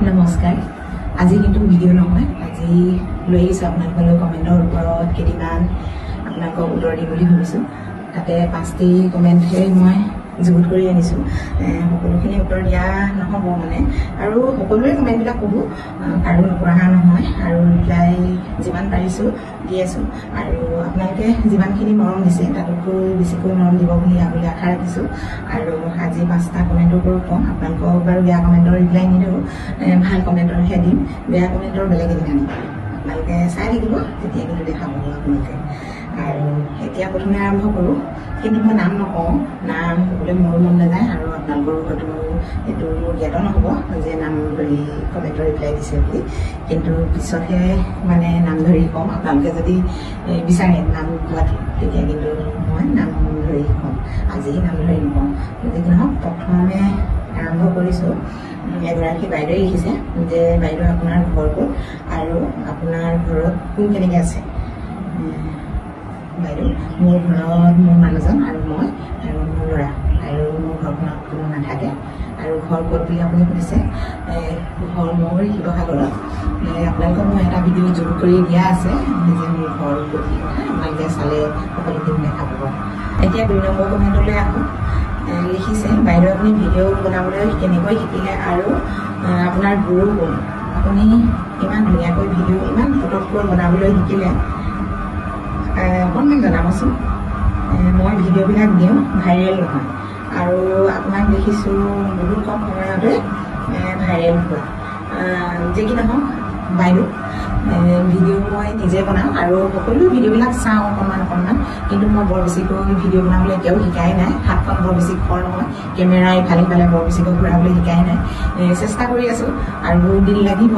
নমস্কাৰ আজি কিন্তু ভিডিও নহয় আজি লৈ আহিছো আপোনালোকৰ কমেন্টৰ ওপৰত কেইটামান আপোনালোকক উত্তৰ দিম বুলি ভাবিছো তাতে 5টি কমেন্টে মই যোগ কৰি আনিছো সকলোখিনি উত্তৰ দিয়া নহব মানে আৰু সকলোৰে কমেন্টবিলাক পঢ়ো আৰু পঢ়া নহয় আৰু ৰিপ্লাই যিমান পাৰিছো দি আছো আৰু আপোনালোকে যিমানখিনি মৰম দিছে তাতকৈ বেছিকৈ মৰম দিব বুলি আশা ৰাখিছো আৰু আজি 5টা কমেন্টৰ ওপৰত কম আপোনালোকক বাৰু বেয়া কমেন্টৰ ৰিপ্লাই নিদিওঁ ভাল কমেন্টৰ হে দিম বেয়া কমেন্টৰ বেলেগ এদিন আনিম আপোনালোকে চাই থাকিব তেতিয়া কিন্তু দেখা পাব আপোনালোকে আৰু এতিয়া প্ৰথমে আৰম্ভ কৰো কিন্তু মই নাম নকওঁ নাম ক'বলৈ মোৰ মন নাযায় আৰু আপোনালোকৰ হয়তো এইটো জ্ঞাত নহ'ব যে নাম ধৰি কমেণ্টৰ ৰিপ্লাই দিছে বুলি কিন্তু পিছতহে মানে নাম ধৰি কম আপোনালোকে যদি বিচাৰে নাম কোৱাটো তেতিয়া কিন্তু মই নাম ধৰি কম আজি নাম ধৰি নকওঁ যি নহওক প্ৰথমে আৰম্ভ কৰিছোঁ এগৰাকী বাইদেৱে লিখিছে যে বাইদেউ আপোনাৰ ঘৰ ক'ত আৰু আপোনাৰ ঘৰত কোন কেনেকৈ আছে বাইদেউ মোৰ ঘৰত মোৰ মানুহজন আৰু মই আৰু মোৰ ল'ৰা আৰু মোৰ ঘৰখনত কোনো নাথাকে আৰু ঘৰ ক'ত বুলি আপুনি সুধিছে ঘৰ মোৰ শিৱসাগৰত আপোনালোকক মই এটা ভিডিঅ' যোগ কৰি দিয়া আছে যে মোৰ ঘৰ ক'ত কি কথা আপোনালোকে চালে সকলোখিনি দেখা পাব এতিয়া 2 নম্বৰ কমেণ্টলৈ আহোঁ লিখিছে বাইদেউ আপুনি ভিডিঅ' বনাবলৈ কেনেকৈ শিকিলে আৰু আপোনাৰ গুৰু কোন আপুনি ইমান ধুনীয়াকৈ ভিডিঅ' ইমান পটককৈ বনাবলৈ শিকিলে অকণমান জনাবচোন মই ভিডিঅ'বিলাক দিওঁ ভাইৰেল নহয় আৰু আপোনাক দেখিছোঁ বহুত কম সময়তে ভাইৰেল হোৱা যে কি নহওক বাইদেউ ভিডিঅ' মই নিজে বনাওঁ আৰু সকলো ভিডিঅ'বিলাক চাওঁ অকণমান কিন্তু মই বৰ বেছিকৈ ভিডিঅ' বনাবলৈ এতিয়াও শিকাই নাই হাতখন বৰ বেছি খৰ নহয় কেমেৰা ইফালে সিফালে বৰ বেছিকৈ ঘূৰাবলৈ শিকাই নাই চেষ্টা কৰি আছোঁ আৰু বহুত দিন লাগিব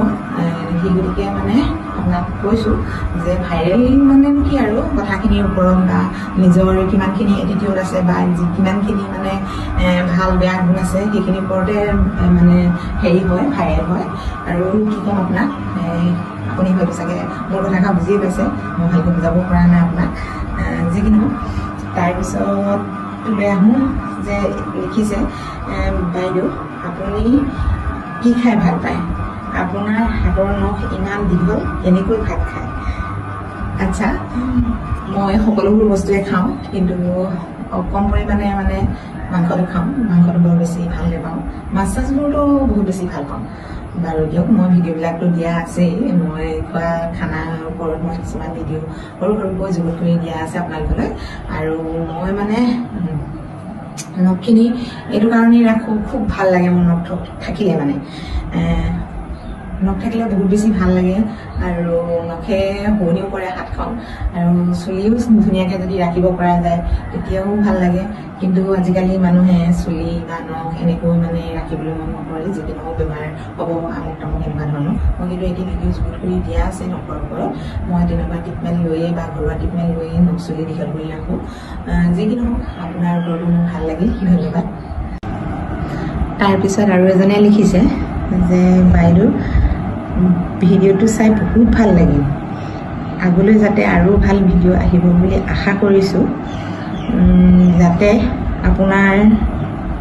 সেই গতিকে মানে আপোনাক কৈছোঁ যে ভাইৰেল মানে কি আৰু কথাখিনিৰ ওপৰত বা নিজৰ কিমানখিনি এটিটিউড আছে বা কিমানখিনি মানে ভাল বেয়া গুণ আছে সেইখিনিৰ ওপৰতে মানে হেৰি হয় ভাইৰেল হয় আৰু কি ক'ম আপোনাক আপুনি হয়তো চাগে মোৰ কথাষাৰ বুজিয়ে পাইছে মই ভালকৈ বুজাব পৰা নাই আপোনাক যি কি নহওক তাৰপিছত আহোঁ যে লিখিছে বাইদেউ আপুনি কি খাই ভাল পায় আপোনাৰ হাতৰ নখ ইমান দীঘল কেনেকৈ ভাত খায় আচ্ছা মই সকলোবোৰ বস্তুৱে খাওঁ কিন্তু কম পৰিমাণে মানে মাংসটো খাওঁ মাংসটো বৰ বেছি ভাল নাপাওঁ মাছ চাছবোৰতো বহুত বেছি ভাল পাওঁ বাৰু দিয়ক মই ভিডিঅ'বিলাকতো দিয়া আছেই মই খোৱা খানাৰ ওপৰত মই কিছুমান ভিডিঅ' সৰুকৈ যোগ কৰি দিয়া আছে আপোনালোকলৈ আৰু মই মানে নখখিনি এইটো কাৰণেই ৰাখোঁ খুব ভাল লাগে মোৰ নখ থাকিলে মানে নখ থাকিলে বহুত বেছি ভাল লাগে আৰু নখে শুৱনিও কৰে হাতখন আৰু চুলিও ধুনীয়াকৈ যদি ৰাখিব পৰা যায় তেতিয়াও ভাল লাগে কিন্তু আজিকালি মানুহে চুলি বা নখ এনেকৈ মানে ৰাখিবলৈ মন নকৰে যদি নহওক বেমাৰ হ'ব আমুক তামুক এনেকুৱা ধৰণৰ মই কিন্তু এটি ভিডিঅ' শ্বুট কৰি দিয়া আছে নখৰ ওপৰত মই তেনেকুৱা ট্ৰিটমেণ্ট লৈয়ে বা ঘৰুৱা ট্ৰিটমেণ্ট লৈয়ে নখ চুলি দীঘল কৰি ৰাখোঁ যি কি নহওক আপোনাৰ ওপৰতো মোৰ ভাল লাগিল ধন্যবাদ তাৰপিছত আৰু এজনে লিখিছে যে বাইদেউ ভিডিঅ'টো চাই বহুত ভাল লাগিল আগলৈ যাতে আৰু ভাল ভিডিঅ' আহিব বুলি আশা কৰিছোঁ যাতে আপোনাৰ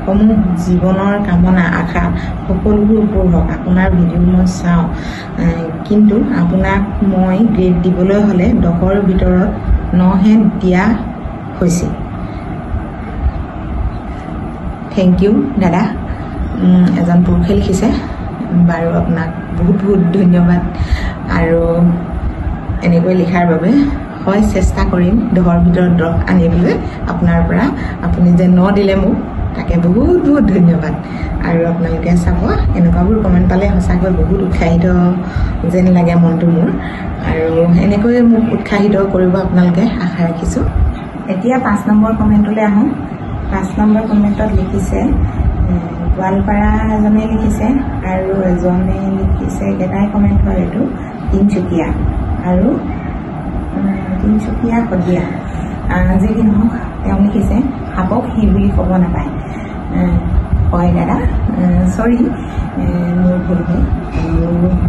সমূহ জীৱনৰ কামনা আশা সকলোবোৰ পূৰ হওক আপোনাৰ ভিডিঅ' মই চাওঁ কিন্তু আপোনাক মই গ্ৰেড দিবলৈ হ'লে 10ৰ ভিতৰত 9হে দিয়া হৈছে থেংক ইউ দাদা এজন পুৰুষে লিখিছে বাৰু আপোনাক বহুত ধন্যবাদ আৰু এনেকৈ লিখাৰ বাবে হয় চেষ্টা কৰিম 10ৰ ভিতৰত 10 আনিবলৈ আপোনাৰ পৰা আপুনি যে 9 দিলে মোক তাকে বহুত ধন্যবাদ আৰু আপোনালোকে চাব এনেকুৱাবোৰ কমেণ্ট পালে সঁচাকৈ বহুত উৎসাহিত যেন লাগে মনটো মোৰ আৰু এনেকৈ মোক উৎসাহিত কৰিব আপোনালোকে আশা ৰাখিছোঁ এতিয়া 5 নম্বৰ কমেণ্টলৈ আহোঁ 5 নম্বৰ কমেণ্টত লিখিছে গোৱালপাৰা এজনে লিখিছে আৰু এজনে লিখিছে এটাই কমেণ্ট হয় এইটো তিনিচুকীয়া আৰু তিনিচুকীয়া শদিয়া যি কি নহওক তেওঁ লিখিছে সাপক সি বুলি ক'ব নাপায় হয় দাদা চৰি মোৰ ভুল হয়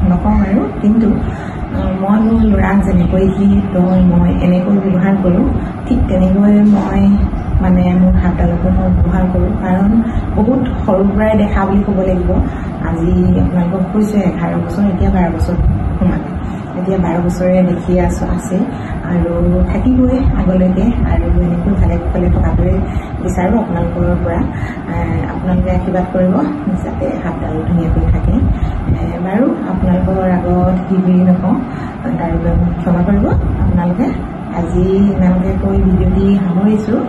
নকওঁ আৰু কিন্তু মই মোৰ ল'ৰাক যেনেকৈ সি তই মই এনেকৈ ব্যৱহাৰ কৰোঁ ঠিক তেনেকৈ মই মানে মোৰ হাতডালকো মই ব্যৱহাৰ কৰোঁ কাৰণ বহুত সৰুৰ পৰাই দেখা বুলি ক'ব লাগিব আজি আপোনালোকক কৈছোঁ 11 বছৰ এতিয়া 12 বছৰ সোমালে এতিয়া 12 বছৰে দেখি আছে আৰু থাকিবই আগলৈকে আৰু এনেকৈ ভালে কুশলে থকাটোৱে বিচাৰোঁ আপোনালোকৰ পৰা আপোনালোকে আশীৰ্বাদ কৰিব যাতে হাতডাল ধুনীয়াকৈ থাকে বাৰু আপোনালোকৰ আগত শিবিৰ নকওঁ তাৰ বাবে ক্ষমা কৰিব আপোনালোকে আজি ইমানকৈ কৈ ভিডিঅ'টি সামৰিছোঁ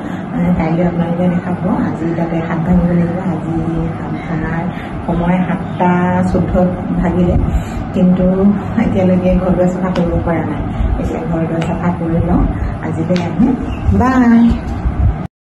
কাইলৈ আপোনালোকে দেখা পাব আজি তাতে হাত ভাঙিব লাগিব আজি হাত ভাঙাৰ সময় 7:14 ভাগিলে কিন্তু এতিয়ালৈকে ঘৰ দুৱাৰ চাফা কৰিব পৰা নাই এতিয়া ঘৰ দুৱাৰ চাফা কৰি লওঁ আজিলৈ আহোঁ বাই